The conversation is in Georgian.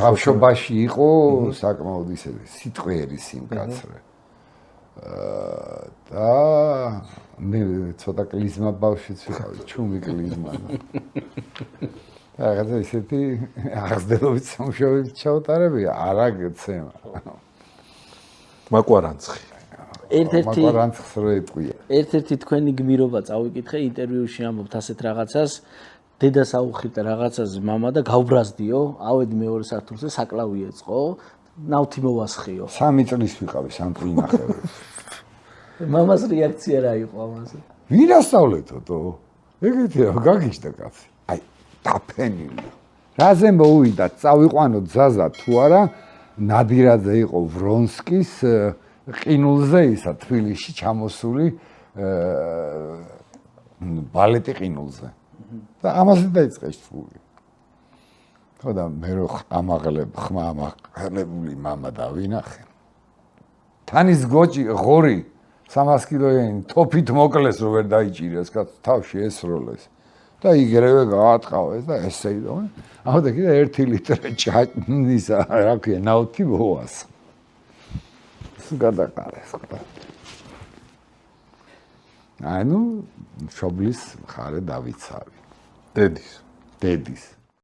ბავშვობაში იყო საკმაოდ ისე სიტყვიერი სიმკაცრე. და მე ცოტა კლიზმა ბავშვიც ვიყავი, ჩუმი კლიზმა. რაღაცა ისეთი აღზრდელობით სამუშაოებით ჩავტარებია, არა გეცემა. მაკვარანცხი. მაკვარანცხს რო ეტყვია. ერთ-ერთი თქვენი გმირობა წავიკითხე ინტერვიუში ამბობთ ასეთ რაღაცას. დედას აუხიტა რაღაცას მამა და გავბრაზდიო, ავედი მეორე სართულზე საკლავი ეწყო, ნავთი მოვასხიო. 3 წლის ვიყავი სამწინახევრში. მამას რეაქცია რა იყო ამაზე? ვინ ასწავლეთო? ეგეთია, გაგიჟდა კაცი. აი, დაფენილი. რაზე მოვიდა, წავიყვანოთ ზაზა თუ არა, ნადირაძე იყო ვრონსკის ყინულზე ისა თბილისში ჩამოსული ბალეტი ყინულზე. და ამაზე დაიწყეს ფული. ხო და მე რო ხმამაღლებული მამა დავინახე. თანის გოჭი ღორი 300 კილოიანი თოფით მოკლეს რო ვერ დაიჭირეს, კაცო თავში ესროლეს. და იგრევე გაატყავეს და ესე იყო. ახლა კიდე 1 ლიტრი ჭაჭნის რა ქვია, ნავთი მოვას. გადაყარეს ხო. ანუ შობლის მხარე დავიცავი. დედის. დედის.